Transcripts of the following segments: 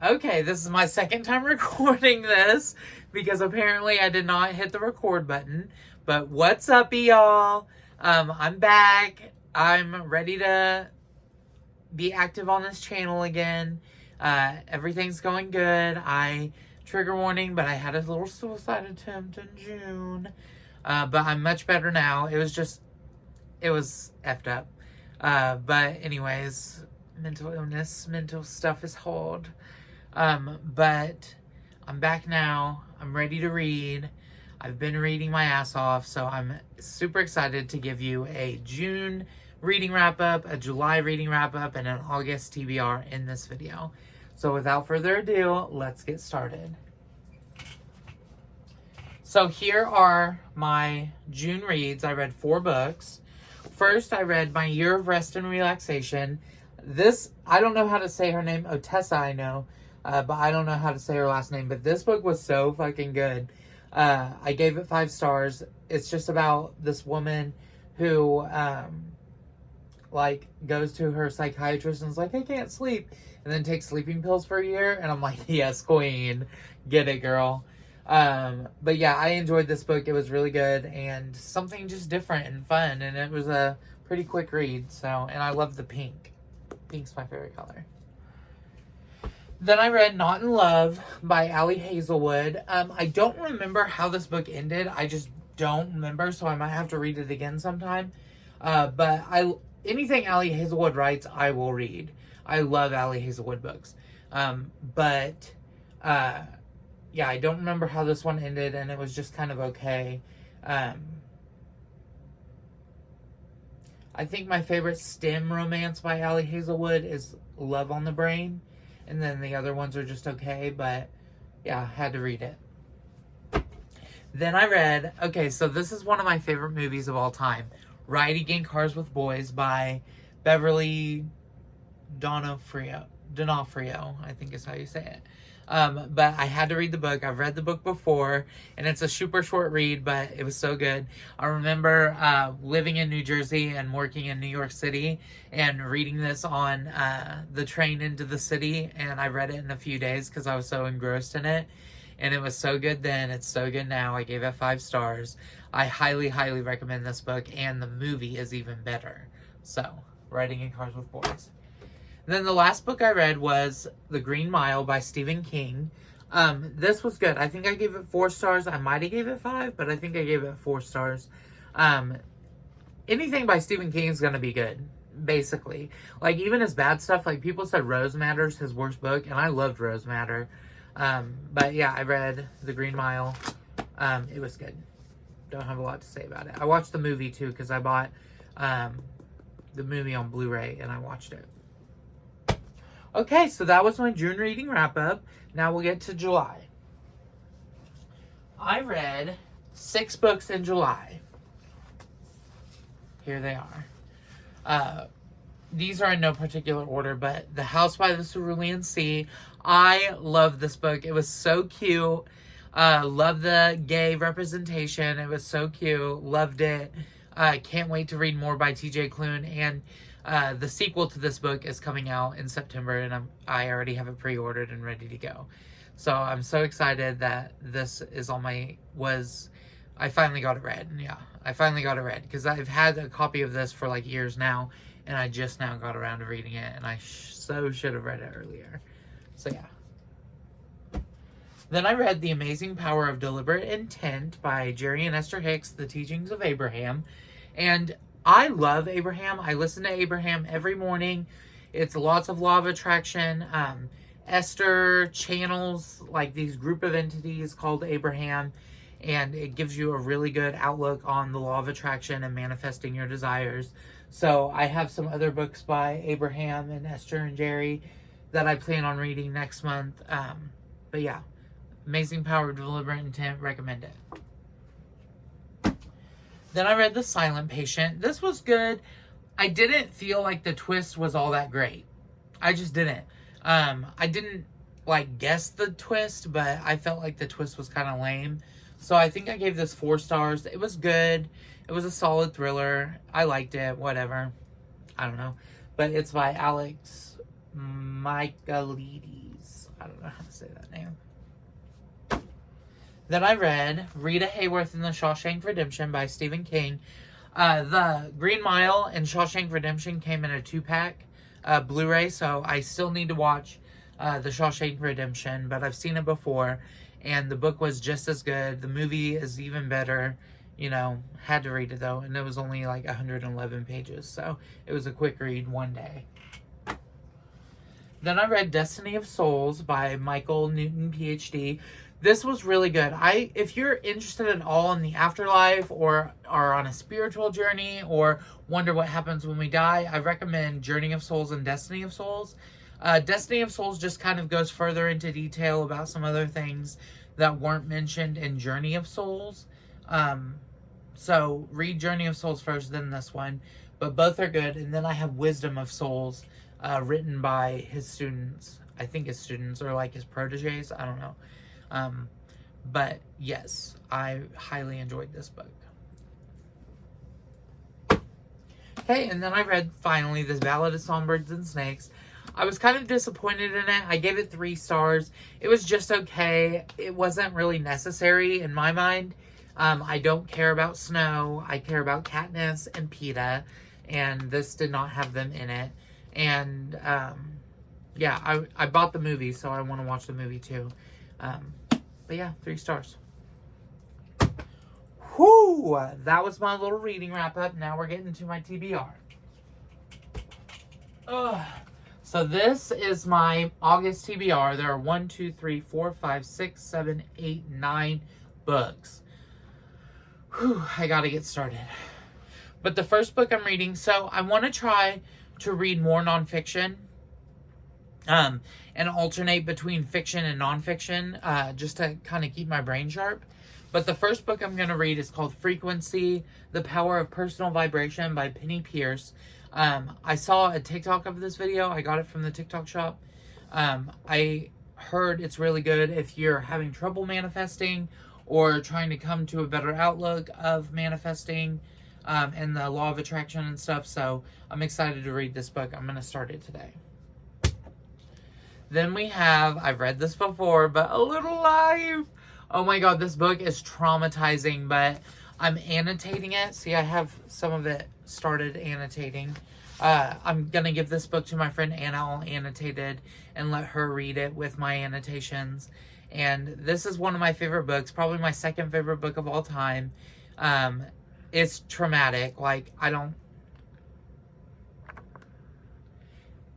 Okay, this is my second time recording this because apparently I did not hit the record button. But what's up, y'all? I'm back. I'm ready to be active on this channel again. Everything's going good. Trigger warning, but I had a little suicide attempt in June. But I'm much better now. It was effed up. But anyways, mental illness, mental stuff is hard. But I'm back now. I'm ready to read. I've been reading my ass off, so I'm super excited to give you a June reading wrap-up, a July reading wrap-up, and an August TBR in this video. So without further ado, let's get started. So here are my June reads. I read 4 books. First, I read My Year of Rest and Relaxation. This, I don't know how to say her name. Otessa, I know. But I don't know how to say her last name. But this book was so fucking good. I gave it 5 stars. It's just about this woman who, goes to her psychiatrist and is like, I can't sleep. And then takes sleeping pills for a year. And I'm like, yes, queen. Get it, girl. But yeah, I enjoyed this book. It was really good. And something just different and fun. And it was a pretty quick read. So, and I love the pink. Pink's my favorite color. Then I read Not in Love by Ali Hazelwood. I don't remember how this book ended. I just don't remember, so I might have to read it again sometime. But anything Ali Hazelwood writes, I will read. I love Ali Hazelwood books. Yeah, I don't remember how this one ended, and it was just kind of okay. I think my favorite STEM romance by Ali Hazelwood is Love on the Brain. And then the other ones are just okay, but yeah, I had to read it. Then I read, okay, so this is one of my favorite movies of all time. Riding in Cars with Boys by Beverly D'Onofrio, I think is how you say it. But I had to read the book. I've read the book before, and it's a super short read, but it was so good. I remember living in New Jersey and working in New York City and reading this on the train into the city, and I read it in a few days because I was so engrossed in it. And it was so good then. It's so good now. I gave it 5 stars. I highly, highly recommend this book, and the movie is even better. So, Riding in Cars with Boys. And then the last book I read was The Green Mile by Stephen King. This was good. I think I gave it 4 stars. I might have gave it 5, but I think I gave it 4 stars. Anything by Stephen King is going to be good, basically. Like, even his bad stuff, like, people said Rose Matter's his worst book, and I loved Rose Matter. But yeah, I read The Green Mile. It was good. Don't have a lot to say about it. I watched the movie, too, because I bought the movie on Blu-ray, and I watched it. Okay, so that was my June reading wrap-up. Now we'll get to July. I read 6 books in July. Here they are. These are in no particular order, but The House by the Cerulean Sea. I love this book. It was so cute. Love the gay representation. It was so cute. Loved it. Can't wait to read more by TJ Klune. And the sequel to this book is coming out in September, and I already have it pre-ordered and ready to go. So I'm so excited that this is on my, I finally got it read. Yeah, I finally got it read, because I've had a copy of this for like years now, and I just now got around to reading it, and I so should have read it earlier. So yeah. Then I read The Amazing Power of Deliberate Intent by Jerry and Esther Hicks, The Teachings of Abraham. And I love Abraham. I listen to Abraham every morning. It's lots of law of attraction. Esther channels like these group of entities called Abraham, and it gives you a really good outlook on the law of attraction and manifesting your desires. So I have some other books by Abraham and Esther and Jerry that I plan on reading next month. But yeah, Amazing Power of Deliberate Intent, recommend it. Then I read The Silent Patient. This was good. I didn't feel like the twist was all that great. I just didn't. I didn't, guess the twist, but I felt like the twist was kind of lame. So I think I gave this 4 stars. It was good. It was a solid thriller. I liked it. Whatever. I don't know. But it's by Alex Michaelides. I don't know how to say that name. Then I read Rita Hayworth and the Shawshank Redemption by Stephen King. The Green Mile and Shawshank Redemption came in a 2-pack Blu-ray, so I still need to watch the Shawshank Redemption, but I've seen it before, and the book was just as good. The movie is even better. You know, had to read it though, and it was only like 111 pages, so it was a quick read one day. Then I read Destiny of Souls by Michael Newton, PhD. This was really good. If you're interested at all in the afterlife, or are on a spiritual journey, or wonder what happens when we die, I recommend Journey of Souls and Destiny of Souls. Destiny of Souls just kind of goes further into detail about some other things that weren't mentioned in Journey of Souls. So read Journey of Souls first, then this one. But both are good. And then I have Wisdom of Souls, written by his students. I think his students, or like his proteges. I don't know. But yes, I highly enjoyed this book. Okay, and then I read, finally, this Ballad of Songbirds and Snakes. I was kind of disappointed in it. I gave it 3 stars. It was just okay. It wasn't really necessary in my mind. I don't care about Snow. I care about Katniss and Peeta, and this did not have them in it. And, yeah, I bought the movie, so I want to watch the movie too. But yeah, 3 stars. Whoo! That was my little reading wrap up. Now we're getting to my TBR. Ugh. So this is my August TBR. There are 1, 2, 3, 4, 5, 6, 7, 8, 9 books. Whew, I gotta get started. But the first book I'm reading, so I want to try to read more nonfiction. And alternate between fiction and nonfiction, just to kind of keep my brain sharp. But the first book I'm going to read is called Frequency, The Power of Personal Vibration by Penny Pierce. I saw a TikTok of this video. I got it from the TikTok shop. I heard it's really good if you're having trouble manifesting or trying to come to a better outlook of manifesting and the law of attraction and stuff. So I'm excited to read this book. I'm going to start it today. Then we have, I've read this before, but A Little Life. Oh my god, this book is traumatizing, but I'm annotating it. See, I have some of it started annotating. I'm going to give this book to my friend Anna all annotated and let her read it with my annotations. And this is one of my favorite books, probably my second favorite book of all time. It's traumatic.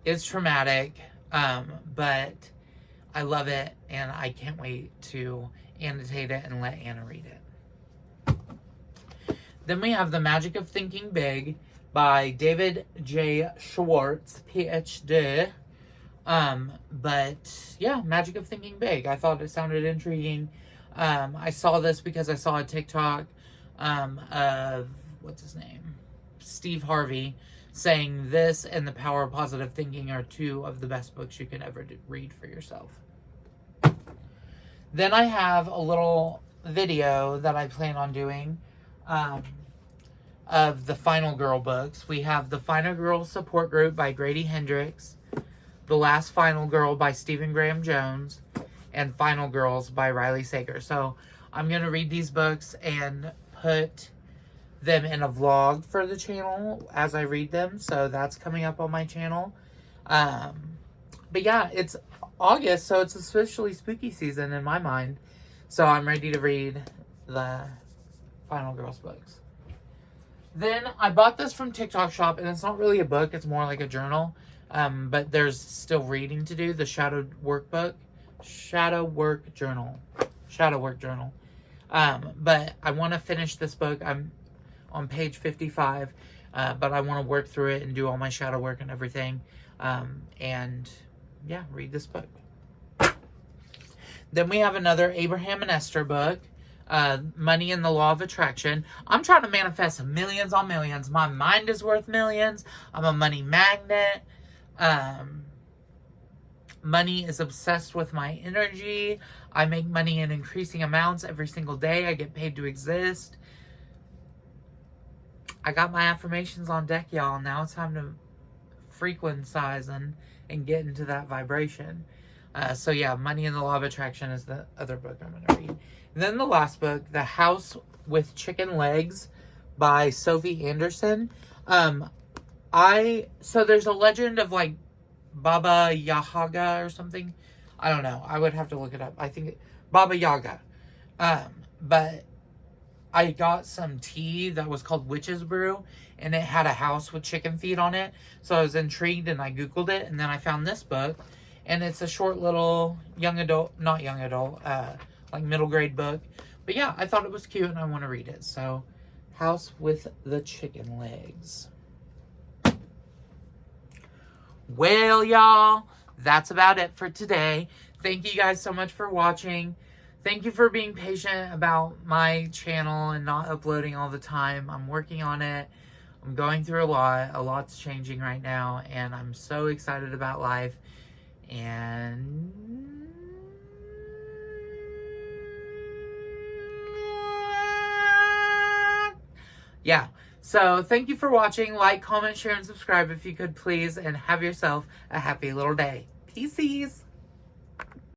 It's traumatic. But I love it, and I can't wait to annotate it and let Anna read it. Then we have The Magic of Thinking Big by David J. Schwartz, PhD. But yeah, Magic of Thinking Big. I thought it sounded intriguing. I saw this because I saw a TikTok of, what's his name? Steve Harvey, saying this and The Power of Positive Thinking are 2 of the best books you can ever read for yourself. Then I have a little video that I plan on doing of the Final Girl books. We have The Final Girl Support Group by Grady Hendrix, The Last Final Girl by Stephen Graham Jones, and Final Girls by Riley Sager. So I'm going to read these books and put them in a vlog for the channel as I read them, so that's coming up on my channel. But yeah, it's August, so it's officially spooky season in my mind, so I'm ready to read the Final Girls books. Then I bought this from TikTok shop, and it's not really a book, it's more like a journal, but there's still reading to do. The Shadow Work Journal. But I want to finish this book. I'm on page 55, but I want to work through it and do all my shadow work and everything, and yeah, read this book. Then we have another Abraham and Esther book, Money and the Law of Attraction. I'm trying to manifest millions on millions. My mind is worth millions. I'm a money magnet. Money is obsessed with my energy. I make money in increasing amounts every single day. I get paid to exist. I got my affirmations on deck, y'all. Now it's time to frequentize and get into that vibration. So yeah, Money in the Law of Attraction is the other book I'm going to read. And then the last book, The House with Chicken Legs by Sophie Anderson. So there's a legend of like Baba Yaga or something. I don't know. I would have to look it up. I think Baba Yaga. But I got some tea that was called Witch's Brew, and it had a house with chicken feet on it. So I was intrigued and I Googled it, and then I found this book, and it's a short little not young adult, like middle grade book. But yeah, I thought it was cute and I want to read it. So, House with the Chicken Legs. Well, y'all, that's about it for today. Thank you guys so much for watching. Thank you for being patient about my channel and not uploading all the time. I'm working on it. I'm going through a lot. A lot's changing right now, and I'm so excited about life. And yeah. So thank you for watching. Like, comment, share, and subscribe if you could, please. And have yourself a happy little day. Peace.